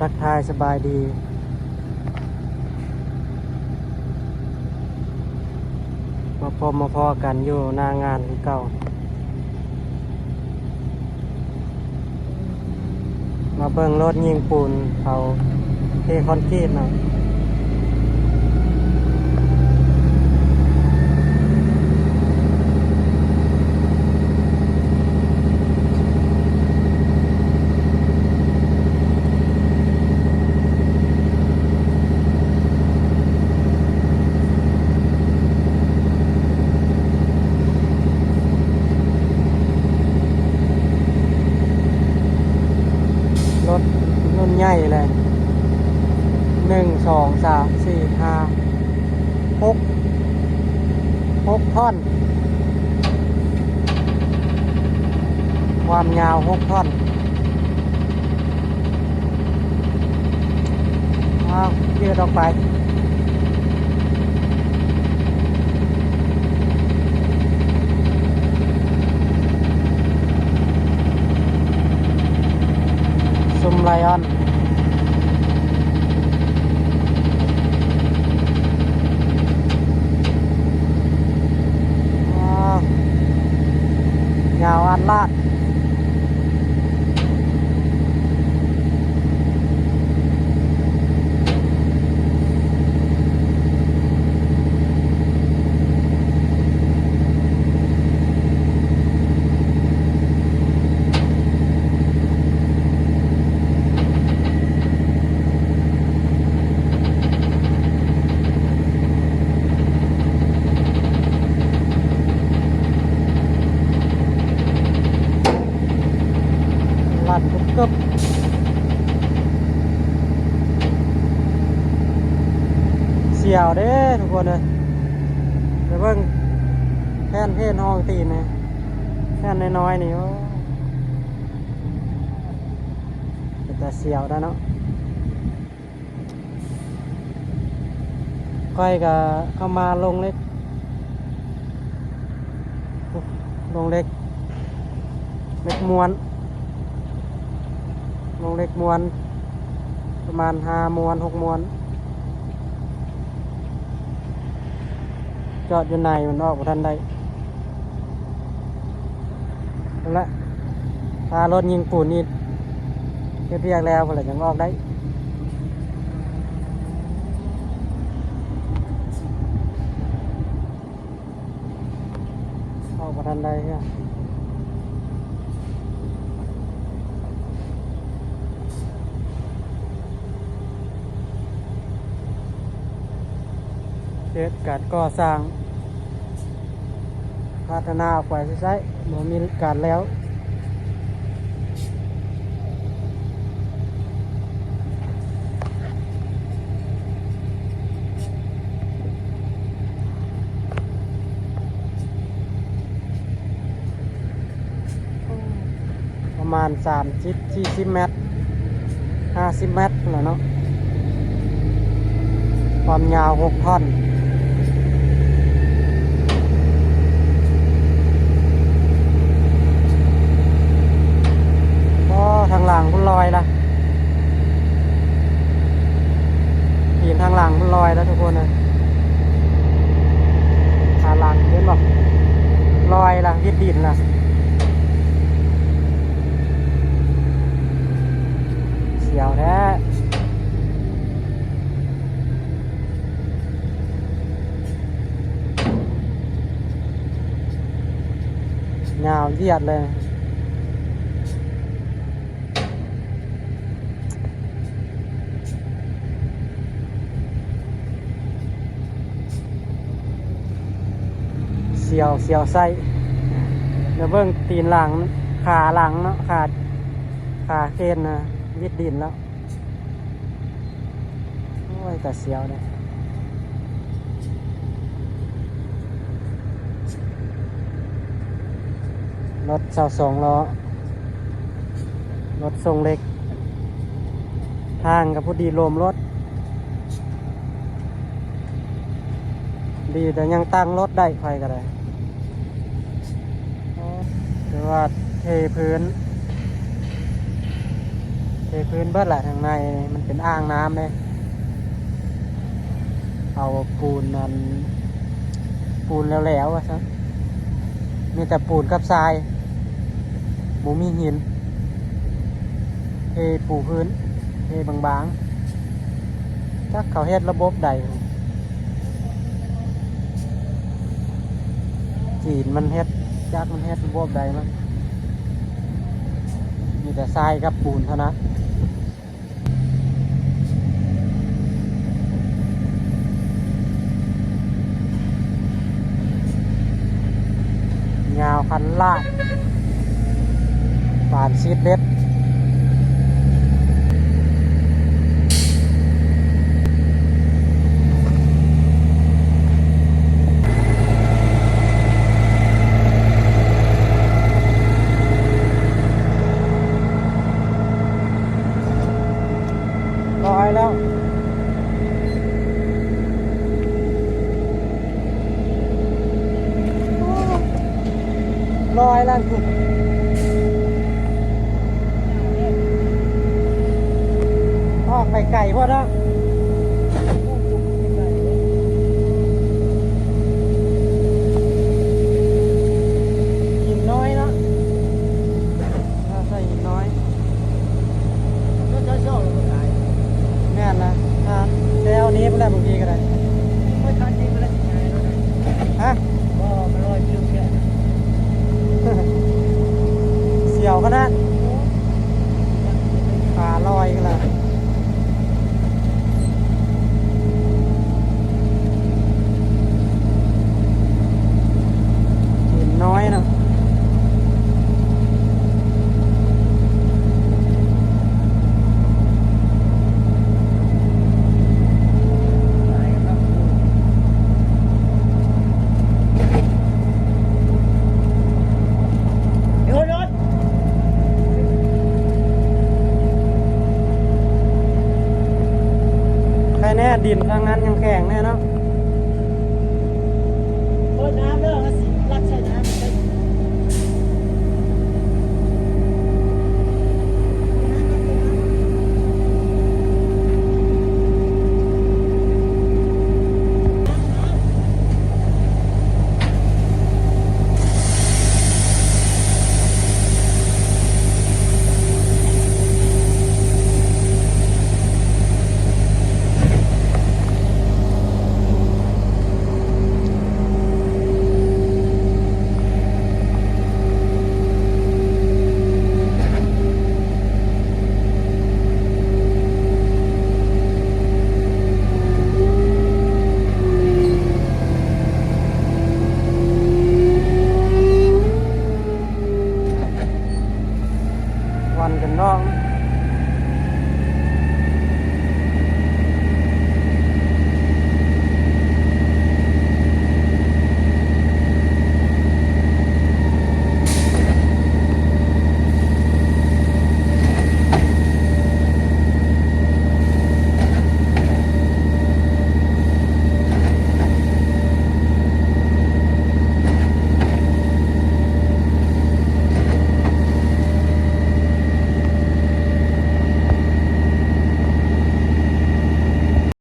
ทักทายสบายดีมาพอกันอยู่หน้างานที่เก่ามาเบิ่งรถยิงปูนเขาเทคอนกรีตเนาะรถรุ่นใหญ่เลย6 ท่อนความยาว6 ท่อนยืดออกไปซุมไลออนยาวอันลาดกึบเสียวเด้ทุกคนเลยเดี๋ยวเบิ่งแค่นเทศห้องตีนนะแค่นน้อยๆนี่โอ้แต่เสียวได้เนาะก้อยก็เข้ามาลงเล็กม้วนลงเล็กม้วนประมาณ5 ม้วน 6 ม้วนจอดอยู่ในมันออกทันได้นั่นแหละถ้ารถยิงปูนนี่เรียกแล้วเพื่อจะออกได้ออกทันได้เนี่ยเกิดการก่อสร้างพัฒนาไปใช้บ่มีการแล้วประมาณ30-40 เมตร50 เมตรแหละเนาะความยาว6 ท่อนทางหลังมันลอยละหินทางหลังมันลอยแล้วทุกคนนะทางหลังเห็นบอกลอยละยึดดินละเสียวแท้ยาวเหยียดเลยเสียวไส้เดี๋ยวเบิ่งตีนหลังขาหลังเนาะขาเคนนะยึดดินแล้วโอ้ยแต่เสียวเนี่ยรถ22 ล้อรถทรงเล็กทางกับพอดีลมรถดีแต่ยังตั้งรถได้ใครก็ได้หรือว่าเทพื้น พื้นเบิดแหละทางในมันเป็นอ่างน้ำเลยเอาปูนนั่นปูนแล้วๆอะครับมีแต่ปูนกับทรายบ่มีหินเทปูพื้นเทบางๆจักเขาเฮ็ดระบบใดจีนมันเฮ็ดจักมันเฮ็ดระบบใดมั้งมีแต่ทรายกับปูนเท่านั้นยาวคันลาดป่านซีดเด็ดลอยแล้วลอยแล้วคุณออกไปไก่พอแล้วหินน้อยเนาะใส่หินน้อยแม่นนะแถวนี้ไม่ได้บางทีก็ได้ฮะเสียวขนาดขาลอยกันละหินน้อยเนาะแน่ดินทางนั้นยังแข็งแน่